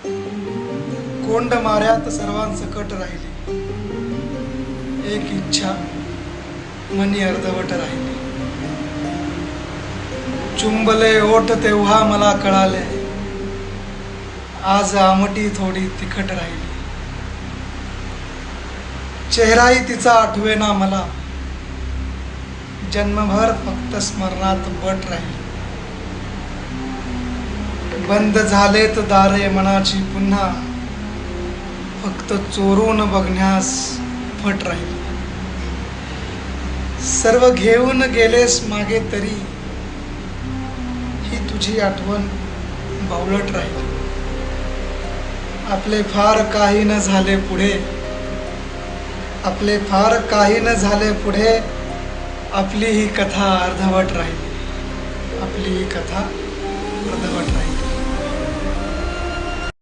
कोंड माऱ्यात सर्वांसकट राहिली, एक इच्छा मनी अर्धवट राहिली. चुंबले ओठ तेव्हा मला कळाले, आज आमटी थोडी तिखट राहिली. चेहराही तिचा आठवेना मला, जन्मभर फक्त स्मरणात बट राहिली. बंद झालेत दारे मनाची पुन्हा, फक्त चोरून बघण्यास फट राहिली. सर्व घेऊन गेलेस मागे तरी, ही तुझी आठवण बावळट राहिली. आपले फार काही न झाले पुढे, आपले फार काही न झाले पुढे, आपली ही कथा अर्धवट राहिली. आपली ही कथा अर्धवट राहिली.